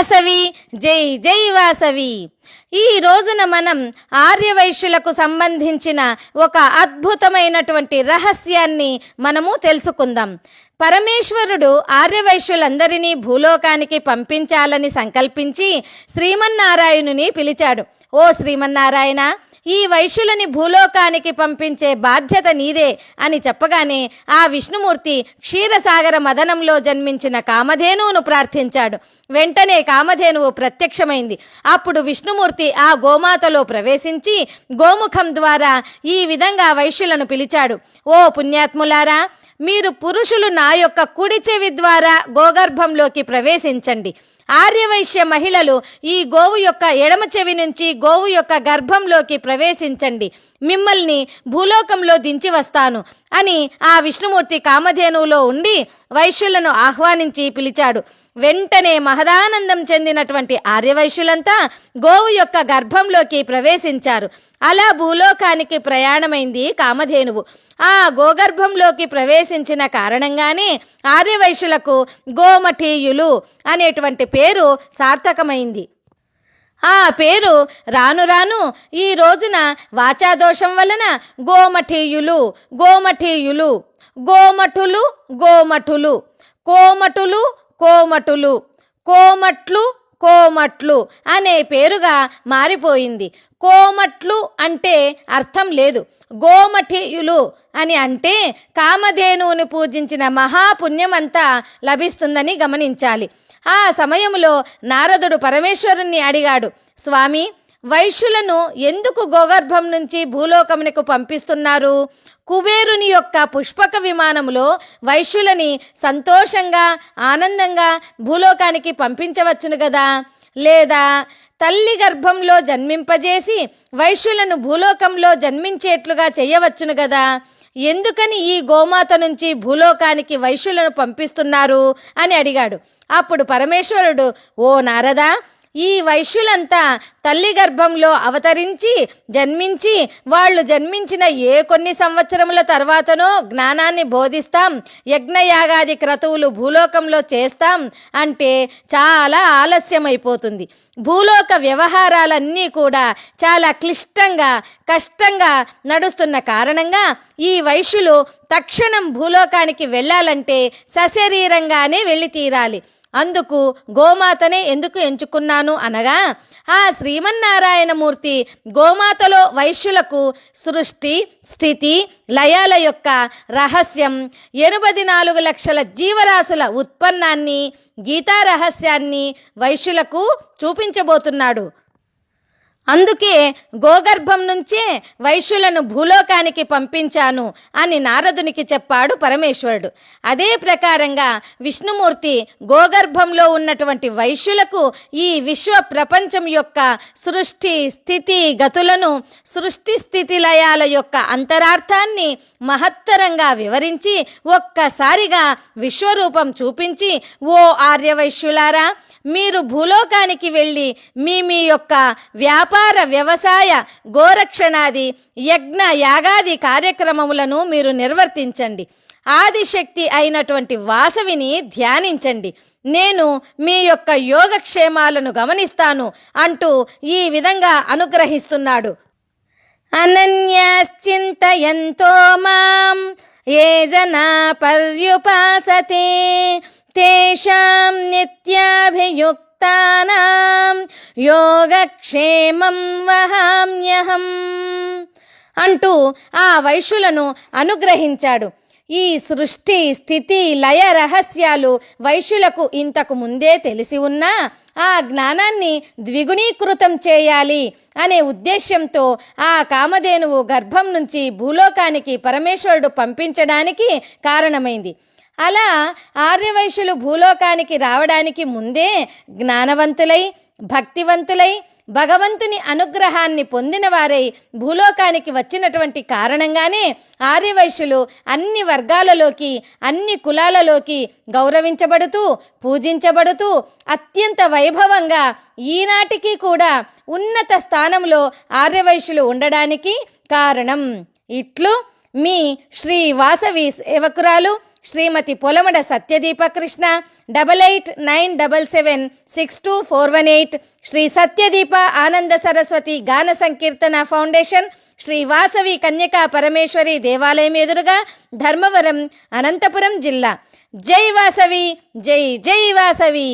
వాసవి, జై జై వాసవి. ఈ రోజున మనం ఆర్యవైశ్యులకు సంబంధించిన ఒక అద్భుతమైనటువంటి రహస్యాన్ని మనము తెలుసుకుందాం. పరమేశ్వరుడు ఆర్యవైశ్యులందరినీ భూలోకానికి పంపించాలని సంకల్పించి శ్రీమన్నారాయణుని పిలిచాడు. ఓ శ్రీమన్నారాయణ, ఈ వైశ్యులని భూలోకానికి పంపించే బాధ్యత నీదే అని చెప్పగానే ఆ విష్ణుమూర్తి క్షీరసాగర మదనంలో జన్మించిన కామధేనువును ప్రార్థించాడు. వెంటనే కామధేనువు ప్రత్యక్షమైంది. అప్పుడు విష్ణుమూర్తి ఆ గోమాతలో ప్రవేశించి గోముఖం ద్వారా ఈ విధంగా వైశ్యులను పిలిచాడు. ఓ పుణ్యాత్ములారా, మీరు పురుషులు నా యొక్క కుడి చెవి ద్వారా గోగర్భంలోకి ప్రవేశించండి. ఆర్యవైశ్య మహిళలు ఈ గోవు యొక్క ఎడమ చెవి నుంచి గోవు యొక్క గర్భంలోకి ప్రవేశించండి, మిమ్మల్ని భూలోకంలో దించి వస్తాను అని ఆ విష్ణుమూర్తి కామధేనువులో ఉండి వైశ్యులను ఆహ్వానించి పిలిచాడు. వెంటనే మహదానందం చెందినటువంటి ఆర్యవైశ్యులంతా గోవు యొక్క గర్భంలోకి ప్రవేశించారు. అలా భూలోకానికి ప్రయాణమైంది కామధేనువు. ఆ గోగర్భంలోకి ప్రవేశించిన కారణంగానే ఆర్యవైశ్యులకు గోమఠీయులు అనేటువంటి పేరు సార్థకమైంది. ఆ పేరు రాను రాను ఈ రోజున వాచాదోషం వలన గోమఠీయులు, గోమఠీయులు, గోమఠులు, గోమఠులు, కోమటులు, కోమటులు, కోమట్లు, కోమట్లు అనే పేరుగా మారిపోయింది. కోమట్లు అంటే అర్థం లేదు. గోమఠీయులు అని అంటే కామధేనువుని పూజించిన మహాపుణ్యమంతా లభిస్తుందని గమనించాలి. ఆ సమయంలో నారదుడు పరమేశ్వరుణ్ణి అడిగాడు, స్వామి, వైశ్యులను ఎందుకు గోగర్భం నుంచి భూలోకమునకు పంపిస్తున్నారు? కుబేరుని యొక్క పుష్పక విమానంలో వైశ్యులని సంతోషంగా ఆనందంగా భూలోకానికి పంపించవచ్చును కదా, లేదా తల్లి గర్భంలో జన్మింపజేసి వైశ్యులను భూలోకంలో జన్మించేట్లుగా చేయవచ్చును కదా, ఎందుకని ఈ గోమాత నుంచి భూలోకానికి వైశ్యులను పంపిస్తున్నారు అని అడిగాడు. అప్పుడు పరమేశ్వరుడు, ఓ నారదా, ఈ వైశ్యులంతా తల్లి గర్భంలో అవతరించి జన్మించి వాళ్ళు జన్మించిన కొన్ని సంవత్సరముల తర్వాతనో జ్ఞానాన్ని బోధిస్తాం, యజ్ఞయాగాది క్రతువులు భూలోకంలో చేస్తాం అంటే చాలా ఆలస్యమైపోతుంది. భూలోక వ్యవహారాలన్నీ కూడా చాలా క్లిష్టంగా కష్టంగా నడుస్తున్న కారణంగా ఈ వైశ్యులు తక్షణం భూలోకానికి వెళ్ళాలంటే సశరీరంగానే వెళ్ళి తీరాలి. అందుకు గోమాతనే ఎందుకు ఎంచుకున్నాను అనగా, ఆ శ్రీమన్నారాయణమూర్తి గోమాతలో వైశ్యులకు సృష్టి స్థితి లయాల యొక్క రహస్యం 84 లక్షల జీవరాశుల ఉత్పన్నాన్ని గీతా రహస్యాన్ని వైశ్యులకు చూపించబోతున్నాడు. అందుకే గోగర్భం నుంచే వైశ్యులను భూలోకానికి పంపించాను అని నారదునికి చెప్పాడు పరమేశ్వరుడు. అదే ప్రకారంగా విష్ణుమూర్తి గోగర్భంలో ఉన్నటువంటి వైశ్యులకు ఈ విశ్వ ప్రపంచం యొక్క సృష్టి స్థితి గతులను, సృష్టి స్థితి లయాల యొక్క అంతరార్థాన్ని మహత్తరంగా వివరించి ఒక్కసారిగా విశ్వరూపం చూపించి, ఓ ఆర్యవైశ్యులారా, మీరు భూలోకానికి వెళ్ళి మీ యొక్క వ్యాపార వ్యవసాయ గోరక్షణాది యజ్ఞ యాగాది కార్యక్రమములను మీరు నిర్వర్తించండి. ఆదిశక్తి అయినటువంటి వాసవిని ధ్యానించండి. నేను మీ యొక్క యోగక్షేమాలను గమనిస్తాను అంటూ ఈ విధంగా అనుగ్రహిస్తున్నాడు. అనన్యాశ్చింతయంతో మాం ఏ జనా పర్యుపాసతే తేషాం నిత్యాభియుక్తానాం యోగక్షేమం వహామ్యహం అంటూ ఆ వైశ్యులను అనుగ్రహించాడు. ఈ సృష్టి స్థితి లయ రహస్యాలు వైశ్యులకు ఇంతకు ముందే తెలిసి ఉన్నా ఆ జ్ఞానాన్ని ద్విగుణీకృతం చేయాలి అనే ఉద్దేశ్యంతో ఆ కామధేనువు గర్భం నుంచి భూలోకానికి పరమేశ్వరుడు పంపించడానికి కారణమైంది. అలా ఆర్యవైశ్యులు భూలోకానికి రావడానికి ముందే జ్ఞానవంతులై భక్తివంతులై భగవంతుని అనుగ్రహాన్ని పొందిన వారై భూలోకానికి వచ్చినటువంటి కారణంగానే ఆర్యవైశ్యులు అన్ని వర్గాలలోకి అన్ని కులాలలోకి గౌరవించబడుతూ పూజించబడుతూ అత్యంత వైభవంగా ఈనాటికి కూడా ఉన్నత స్థానంలో ఆర్యవైశ్యులు ఉండడానికి కారణం. ఇట్లు మీ శ్రీ వాసవి సేవకురాలు శ్రీమతి పొలమడ సత్యదీప కృష్ణ 8897762418 శ్రీ సత్యదీప ఆనంద సరస్వతి గాన సంకీర్తన ఫౌండేషన్ శ్రీ వాసవి కన్యకా పరమేశ్వరి దేవాలయం ఎదురుగా ధర్మవరం అనంతపురం జిల్లా. జై వాసవి, జై జై వాసవి.